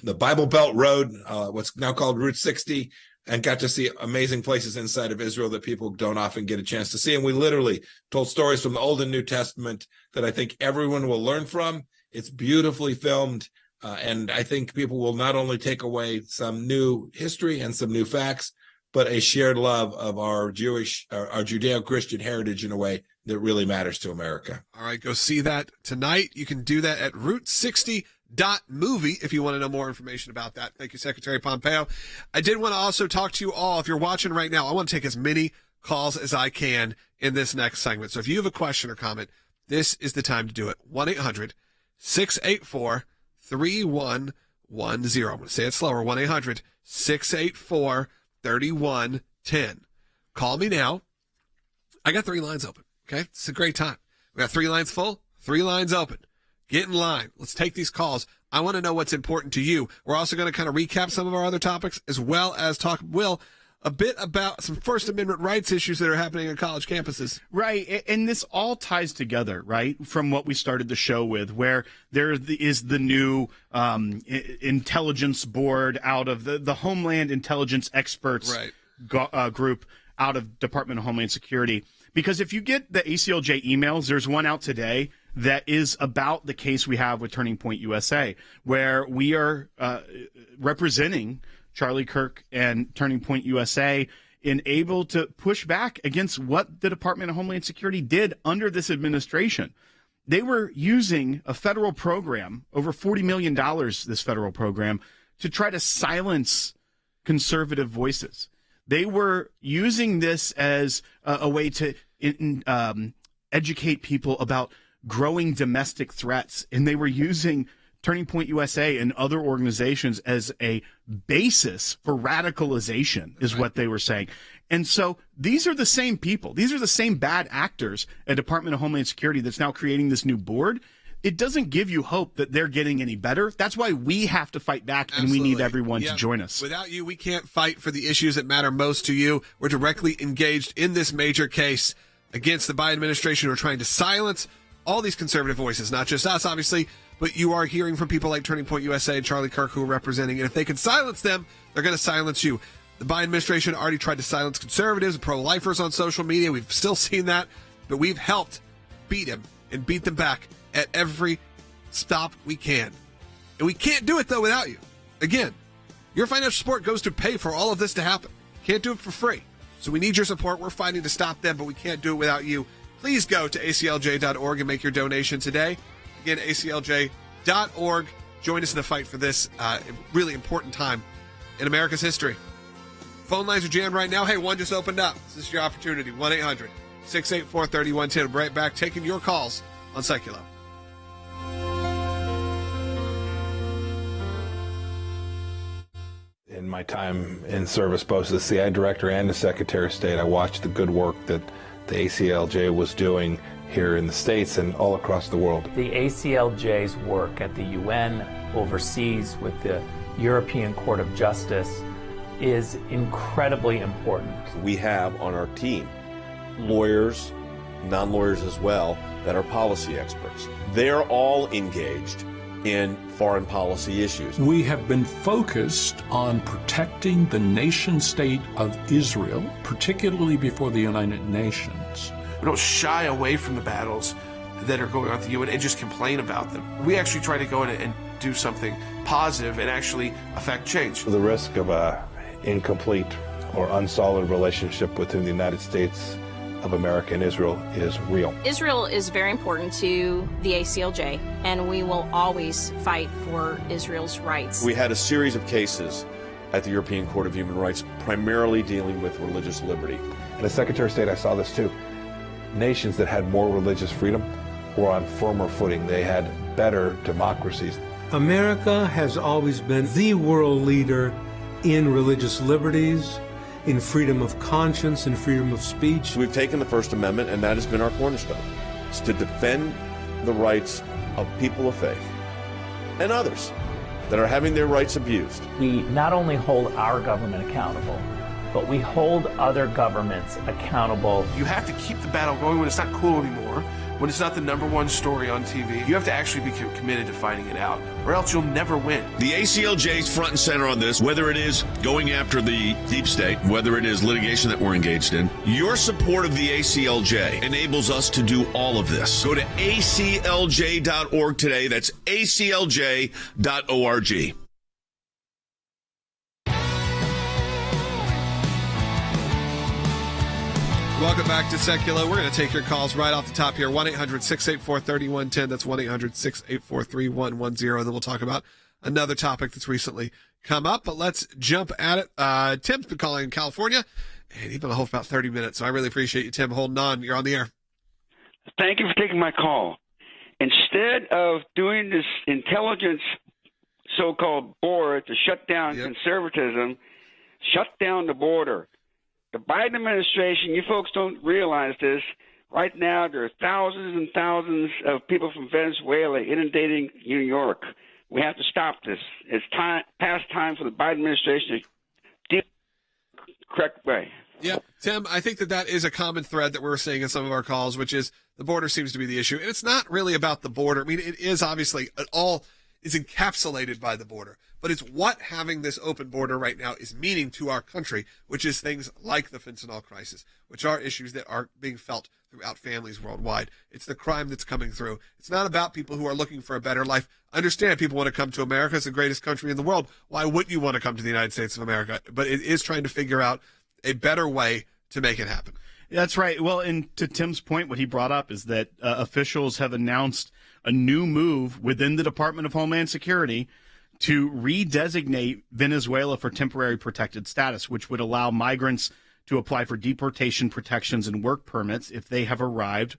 S26: Bible Belt Road, what's now called Route 60. and got to see amazing places inside of Israel that people don't often get a chance to see. And we literally told stories from the Old and New Testament that I think everyone will learn from. It's beautifully filmed. And I think people will not only take away some new history and some new facts, but a shared love of our Judeo-Christian heritage in a way that really matters to America.
S1: All right, go see that tonight. You can do that at Route60.movie if you want to know more information about that. Thank you, Secretary Pompeo. I did want to also talk to you all. If you're watching right now, I want to take as many calls as I can in this next segment. So if you have a question or comment, this is the time to do it. 1-800-684-3110. I'm going to say it slower. 1-800-684-3110. Call me now. I got 3 lines open. Okay, it's a great time. We got 3 lines full, 3 lines open. Get in line. Let's take these calls. I want to know what's important to you. We're also going to kind of recap some of our other topics, as well as talk, Will, a bit about some First Amendment rights issues that are happening on college campuses.
S3: Right, and this all ties together, right, from what we started the show with, where there is the new intelligence board out of the Homeland Intelligence Experts Group out of Department of Homeland Security. Because if you get the ACLJ emails, there's one out today that is about the case we have with Turning Point USA, where we are representing Charlie Kirk and Turning Point USA and able to push back against what the Department of Homeland Security did under this administration. They were using a federal program, over $40 million, this federal program, to try to silence conservative voices. They were using this as a way to educate people about growing domestic threats, and they were using Turning Point USA and other organizations as a basis for radicalization, is what they were saying. And so these are the same people. These are the same bad actors at Department of Homeland Security that's now creating this new board. It doesn't give you hope that they're getting any better. That's why we have to fight back, and we need everyone to join us.
S1: Without you, we can't fight for the issues that matter most to you. We're directly engaged in this major case against the Biden administration who are trying to silence all these conservative voices, not just us, obviously, but you are hearing from people like Turning Point USA and Charlie Kirk who are representing. And if they can silence them, they're going to silence you. The Biden administration already tried to silence conservatives and pro-lifers on social media. We've still seen that, but we've helped beat him and beat them back at every stop we can. And we can't do it, though, without you. Again, your financial support goes to pay for all of this to happen. Can't do it for free. So we need your support. We're fighting to stop them, but we can't do it without you. Please go to aclj.org and make your donation today. Again, aclj.org. Join us in the fight for this really important time in America's history. Phone lines are jammed right now. Hey, one just opened up. This is your opportunity. 1-800-684-3110. We'll be right back taking your calls on Sekulow.
S4: In my time in service, both as the CIA Director and the Secretary of State, I watched the good work that the ACLJ was doing here in the States and all across the world.
S5: The ACLJ's work at the UN, overseas with the European Court of Justice, is incredibly important.
S6: We have on our team lawyers, non-lawyers as well, that are policy experts. They're all engaged in foreign policy issues.
S7: We have been focused on protecting the nation state of Israel, particularly before the United Nations.
S15: We don't shy away from the battles that are going on at the UN and just complain about them. We actually try to go in and do something positive and actually affect change.
S4: The risk of an incomplete or unsolid relationship within the United States of America and Israel is real.
S8: Israel is very important to the ACLJ, and we will always fight for Israel's rights.
S6: We had a series of cases at the European Court of Human Rights, primarily dealing with religious liberty.
S4: And as Secretary of State, I saw this too. Nations that had more religious freedom were on firmer footing. They had better democracies.
S10: America has always been the world leader in religious liberties, in freedom of conscience and freedom of speech.
S6: We've taken the First Amendment, and that has been our cornerstone. It's to defend the rights of people of faith and others that are having their rights abused.
S5: We not only hold our government accountable, but we hold other governments accountable.
S15: You have to keep the battle going when it's not cool anymore, when it's not the #1 story on TV. You have to actually be committed to finding it out, or else you'll never win.
S2: The ACLJ is front and center on this, whether it is going after the deep state, whether it is litigation that we're engaged in. Your support of the ACLJ enables us to do all of this. Go to aclj.org today. That's aclj.org.
S1: Welcome back to Sekulow. We're going to take your calls right off the top here. 1-800-684-3110. That's 1-800-684-3110. Then we'll talk about another topic that's recently come up. But let's jump at it. Tim's been calling in California, and he's been on hold for about 30 minutes. So I really appreciate you, Tim, holding on. You're on the air.
S9: Thank you for taking my call. Instead of doing this intelligence so-called board to shut down conservatism, shut down the border. The Biden administration, you folks don't realize this. Right now, there are thousands and thousands of people from Venezuela inundating New York. We have to stop this. It's past time for the Biden administration to deal the correct way.
S1: Yeah, Tim, I think that is a common thread that we're seeing in some of our calls, which is the border seems to be the issue. And it's not really about the border. I mean, it is obviously all is encapsulated by the border. But it's what having this open border right now is meaning to our country, which is things like the fentanyl crisis, which are issues that are being felt throughout families worldwide. It's the crime that's coming through. It's not about people who are looking for a better life. I understand people want to come to America. It's the greatest country in the world. Why wouldn't you want to come to the United States of America? But it is trying to figure out a better way to make it happen.
S3: That's right. Well, and to Tim's point, what he brought up is that officials have announced a new move within the Department of Homeland Security to redesignate Venezuela for temporary protected status, which would allow migrants to apply for deportation protections and work permits if they have arrived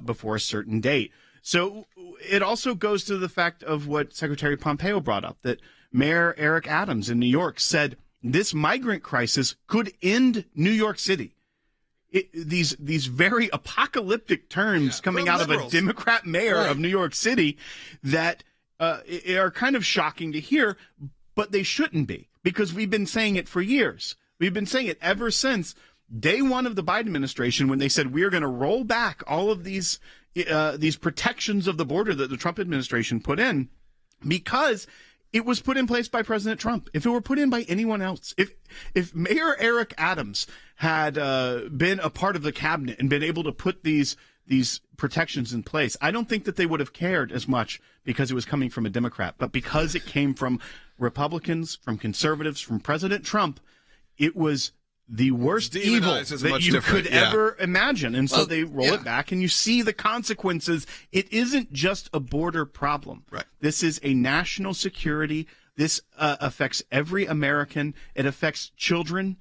S3: before a certain date. So it also goes to the fact of what Secretary Pompeo brought up, that Mayor Eric Adams in New York said this migrant crisis could end New York City. These very apocalyptic terms coming out
S1: liberals.
S3: of a Democrat mayor of New York City that are kind of shocking to hear, but they shouldn't be, because we've been saying it for years. We've been saying it ever since day one of the Biden administration, when they said we are going to roll back all of these protections of the border that the Trump administration put in, because it was put in place by President Trump. If it were put in by anyone else, if Mayor Eric Adams had been a part of the cabinet and been able to put these protections in place, I don't think that they would have cared as much because it was coming from a Democrat. But because it came from Republicans, from conservatives, from President Trump, it was the worst evil that you could ever imagine. And so they roll it back, and you see the consequences. It isn't just a border problem.
S1: Right.
S3: This is a national security. This affects every American. It affects children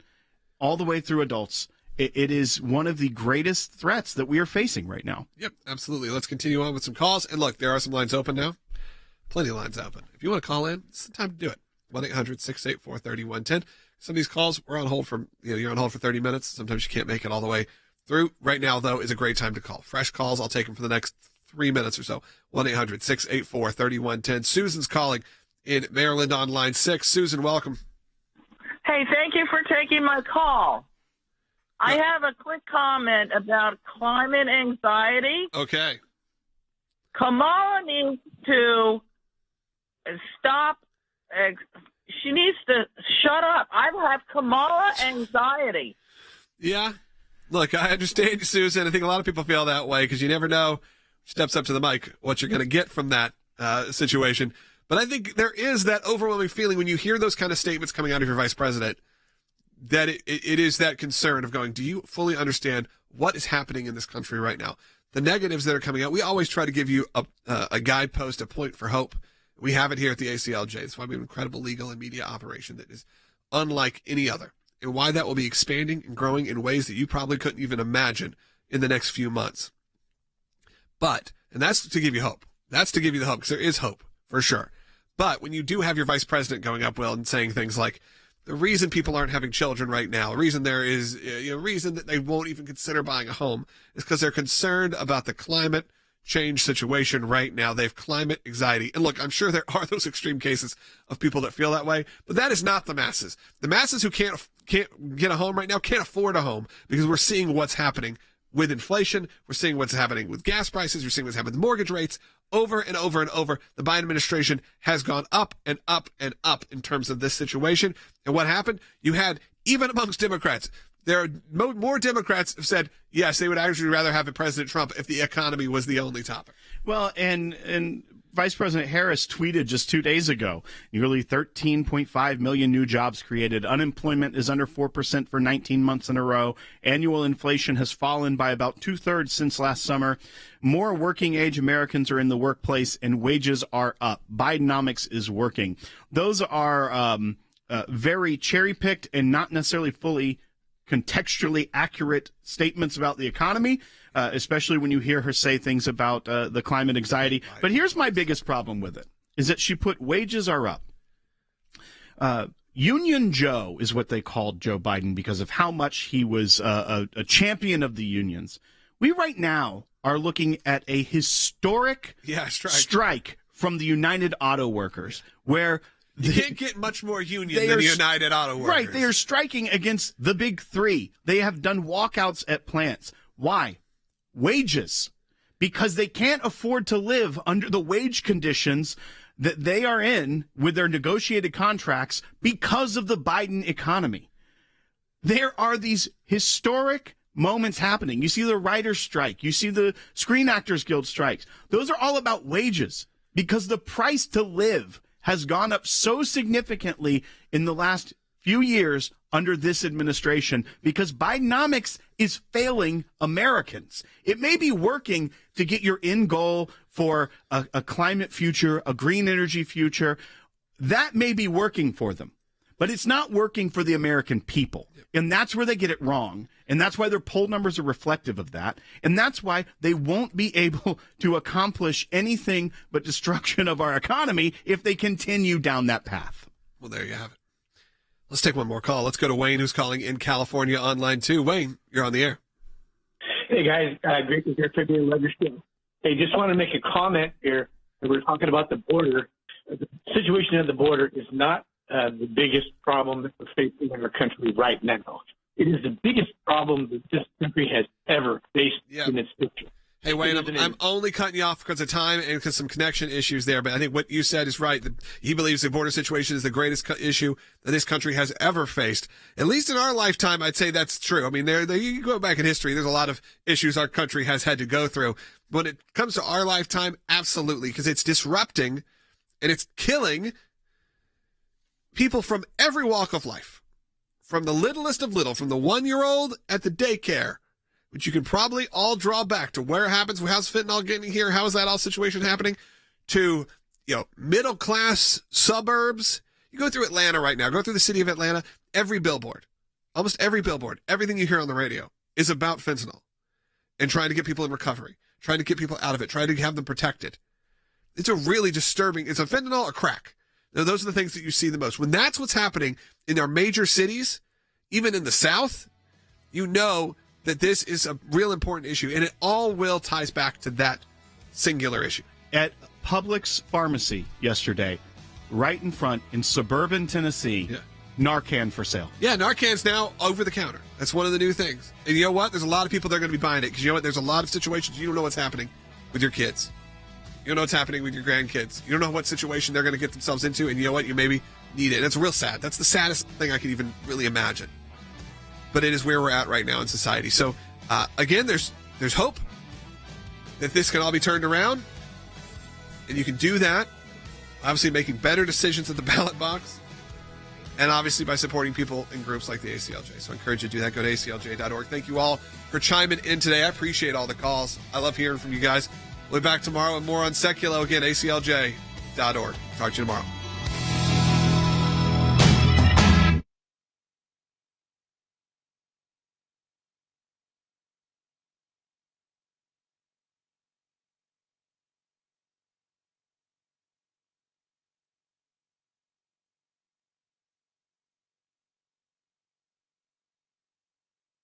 S3: all the way through adults. It is one of the greatest threats that we are facing right now.
S1: Yep, absolutely. Let's continue on with some calls. And look, there are some lines open now. Plenty of lines open. If you want to call in, it's the time to do it. 1-800-684-3110. Some of these calls, we're on hold for, you're on hold for 30 minutes. Sometimes you can't make it all the way through. Right now, though, is a great time to call. Fresh calls, I'll take them for the next 3 minutes or so. 1-800-684-3110. Susan's calling in Maryland on line 6. Susan, welcome.
S11: Hey, thank you for taking my call. I have a quick comment about climate anxiety.
S1: Okay.
S11: Kamala needs to stop. She needs to shut up. I have Kamala anxiety.
S1: Yeah. Look, I understand you, Susan. I think a lot of people feel that way because you never know, steps up to the mic, what you're going to get from that situation. But I think there is that overwhelming feeling when you hear those kind of statements coming out of your vice president, that it is that concern of going, do you fully understand what is happening in this country right now? The negatives that are coming out, we always try to give you a guidepost, a point for hope. We have it here at the ACLJ. It's why we have an incredible legal and media operation that is unlike any other, and why that will be expanding and growing in ways that you probably couldn't even imagine in the next few months. And that's to give you hope. That's to give you the hope, because there is hope, for sure. But when you do have your vice president going up, and saying things like, the reason people aren't having children right now, the reason there is, reason that they won't even consider buying a home is because they're concerned about the climate change situation right now. They have climate anxiety. And look, I'm sure there are those extreme cases of people that feel that way, but that is not the masses. The masses who can't get a home right now can't afford a home because we're seeing what's happening with inflation. We're seeing what's happening with gas prices. We're seeing what's happening with mortgage rates. Over and over and over, the Biden administration has gone up and up and up in terms of this situation. And what happened? You had, even amongst Democrats, there are more Democrats have said, yes, they would actually rather have President Trump if the economy was the only topic.
S3: Well, and Vice President Harris tweeted just 2 days ago, nearly 13.5 million new jobs created. Unemployment is under 4% for 19 months in a row. Annual inflation has fallen by about 2/3 since last summer. More working-age Americans are in the workplace, and wages are up. Bidenomics is working. Those are very cherry-picked and not necessarily fully contextually accurate statements about the economy, especially when you hear her say things about the climate anxiety. But here's my biggest problem with it, is that she put wages are up. Union Joe is what they called Joe Biden because of how much he was a champion of the unions. We right now are looking at a historic strike from the United Auto Workers, where
S1: you can't get much more union than the United Auto Workers.
S3: Right. They are striking against the big three. They have done walkouts at plants. Why? Wages. Because they can't afford to live under the wage conditions that they are in with their negotiated contracts because of the Biden economy. There are these historic moments happening. You see the writers' strike. You see the Screen Actors Guild strikes. Those are all about wages because the price to live has gone up so significantly in the last few years under this administration because Bidenomics is failing Americans. It may be working to get your end goal for a climate future, a green energy future. That may be working for them, but it's not working for the American people. And that's where they get it wrong. And that's why their poll numbers are reflective of that. And that's why they won't be able to accomplish anything but destruction of our economy if they continue down that path.
S1: Well, there you have it. Let's take one more call. Let's go to Wayne, who's calling in California on line 2. Wayne, you're on the air.
S13: Hey, guys. Great to hear from you. Love your show. Hey, just want to make a comment here. We're talking about the border. The situation at the border is not the biggest problem that we're facing in our country right now. It is the biggest problem that this country has ever faced in its history.
S1: Hey, Wayne, I'm only cutting you off because of time and because some connection issues there, but I think what you said is right. He believes the border situation is the greatest issue that this country has ever faced. At least in our lifetime, I'd say that's true. I mean, you go back in history, there's a lot of issues our country has had to go through. When it comes to our lifetime, absolutely, because it's disrupting and it's killing people from every walk of life, from the littlest of little, from the 1-year-old at the daycare, which you can probably all draw back to where it happens, how's fentanyl getting here, how is that all situation happening, to middle class suburbs. You go through Atlanta right now, go through the city of Atlanta, every billboard, almost every billboard, everything you hear on the radio is about fentanyl and trying to get people in recovery, trying to get people out of it, trying to have them protected. It's a really disturbing, it's a fentanyl or crack. Now, those are the things that you see the most. When that's what's happening in our major cities, even in the South, you know that this is a real important issue, and it all ties back to that singular issue.
S3: At Publix Pharmacy yesterday, right in front in suburban Tennessee, Narcan for sale.
S1: Yeah, Narcan's now over the counter. That's one of the new things. And you know what? There's a lot of people that are going to be buying it because you know what? There's a lot of situations you don't know what's happening with your kids. You don't know what's happening with your grandkids. You don't know what situation they're going to get themselves into, and you know what? You maybe need it. And it's real sad. That's the saddest thing I could even really imagine. But it is where we're at right now in society. So, again, there's hope that this can all be turned around. And you can do that, obviously making better decisions at the ballot box. And obviously by supporting people in groups like the ACLJ. So I encourage you to do that. Go to aclj.org. Thank you all for chiming in today. I appreciate all the calls. I love hearing from you guys. We'll be back tomorrow with more on Sekulow. Again, aclj.org. Talk to you tomorrow.